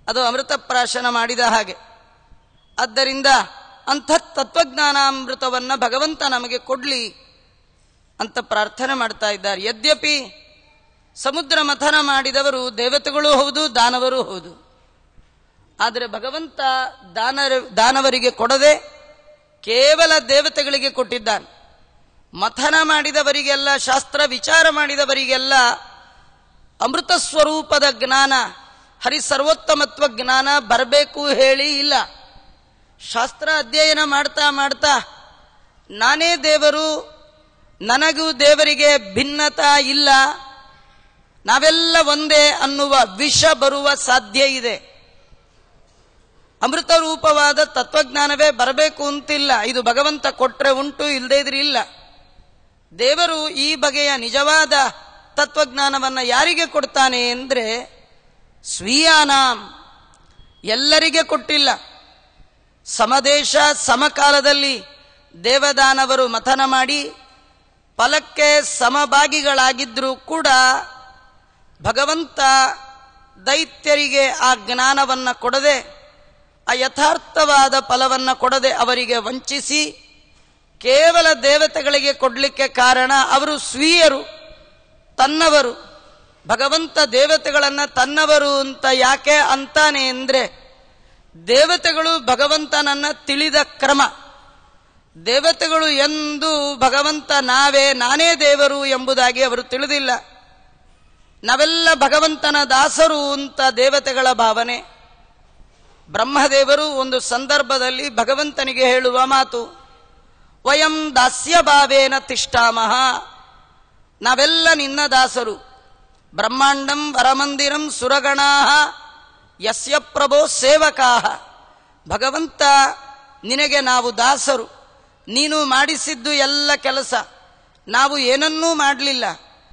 ಅದು ಅಮೃತಪ್ರಾಶನ ಮಾಡಿದ ಹಾಗೆ. ಆದ್ದರಿಂದ ಅಂಥ ತತ್ವಜ್ಞಾನಾಮೃತವನ್ನು ಭಗವಂತ ನಮಗೆ ಕೊಡಲಿ ಅಂತ ಪ್ರಾರ್ಥನೆ ಮಾಡ್ತಾ ಇದ್ದಾರೆ. ಯದ್ಯಪಿ ಸಮುದ್ರ ಮಥನ ಮಾಡಿದವರು ದೇವತೆಗಳೂ ಹೌದು, ದಾನವರೂ ಹೌದು. ಆದರೆ ಭಗವಂತ ದಾನವರಿಗೆ ಕೊಡದೆ ಕೇವಲ ದೇವತೆಗಳಿಗೆ ಕೊಟ್ಟಿದ್ದಾನೆ. ಮಥನ ಮಾಡಿದವರಿಗೆಲ್ಲ, ಶಾಸ್ತ್ರ ವಿಚಾರ ಮಾಡಿದವರಿಗೆಲ್ಲ ಅಮೃತ ಸ್ವರೂಪದ ಜ್ಞಾನ, ಹರಿ ಸರ್ವೋತ್ತಮತ್ವ ಜ್ಞಾನ ಬರಬೇಕು ಹೇಳಿ ಇಲ್ಲ. ಶಾಸ್ತ್ರ ಅಧ್ಯಯನ ಮಾಡ್ತಾ ಮಾಡ್ತಾ ನಾನೇ ದೇವರು, ನನಗೂ ದೇವರಿಗೆ ಭಿನ್ನತಾ ಇಲ್ಲ, ನಾವೆಲ್ಲ ಒಂದೇ ಅನ್ನುವ ವಿಷ ಬರುವ ಸಾಧ್ಯ ಇದೆ. ಅಮೃತ ರೂಪವಾದ ತತ್ವಜ್ಞಾನವೇ ಬರಬೇಕು ಅಂತಿಲ್ಲ. ಇದು ಭಗವಂತ ಕೊಟ್ರೆ ಉಂಟು, ಇಲ್ಲದೇ ಇದ್ರೆ ಇಲ್ಲ. ದೇವರು ಈ ಬಗೆಯ ನಿಜವಾದ ತತ್ವಜ್ಞಾನವನ್ನು ಯಾರಿಗೆ ಕೊಡ್ತಾನೆ ಅಂದರೆ ಸ್ವೀಯಾನಾಂ, ಎಲ್ಲರಿಗೆ ಕೊಟ್ಟಿಲ್ಲ. ಸಮದೇಶ ಸಮಕಾಲದಲ್ಲಿ ದೇವದಾನವರು ಮಥನ ಮಾಡಿ ಫಲಕ್ಕೆ ಸಮಭಾಗಿಗಳಾಗಿದ್ರೂ ಕೂಡ ಭಗವಂತ ದೈತ್ಯರಿಗೆ ಆ ಜ್ಞಾನವನ್ನು ಕೊಡದೆ, ಆ ಯಥಾರ್ಥವಾದ ಫಲವನ್ನು ಕೊಡದೆ ಅವರಿಗೆ ವಂಚಿಸಿ ಕೇವಲ ದೇವತೆಗಳಿಗೆ ಕೊಡಲಿಕ್ಕೆ ಕಾರಣ ಅವರು ಸ್ವೀಯರು, ತನ್ನವರು. ಭಗವಂತ ದೇವತೆಗಳನ್ನು ತನ್ನವರು ಅಂತ ಯಾಕೆ ಅಂತಾನೆ ಅಂದರೆ ದೇವತೆಗಳು ಭಗವಂತನನ್ನು ತಿಳಿದ ಕ್ರಮ. ದೇವತೆಗಳು ಎಂದು ಭಗವಂತ ನಾನೇ ದೇವರು ಎಂಬುದಾಗಿ ಅವರು ತಿಳಿದಿಲ್ಲ. ನಾವೆಲ್ಲ ಭಗವಂತನ ದಾಸರು ಅಂತ ದೇವತೆಗಳ ಭಾವನೆ. ಬ್ರಹ್ಮದೇವರು ಒಂದು ಸಂದರ್ಭದಲ್ಲಿ ಭಗವಂತನಿಗೆ ಹೇಳುವ ಮಾತು, ವಯಂ ದಾಸ್ಯ ಭಾವೇನ ತಿಷ್ಠಾಮಹ, ನಾವೆಲ್ಲ ನಿನ್ನ ದಾಸರು. ಬ್ರಹ್ಮಾಂಡಂ ವರಮಂದಿರಂ ಸುರಗಣಾ ಯಸ್ಯ ಪ್ರಭೋ ಸೇವಕಾಹ. ಭಗವಂತ ನಿನಗೆ ನಾವು ದಾಸರು, ನೀನು ಮಾಡಿಸಿದ್ದು ಎಲ್ಲ ಕೆಲಸ, ನಾವು ಏನನ್ನೂ ಮಾಡಲಿಲ್ಲ.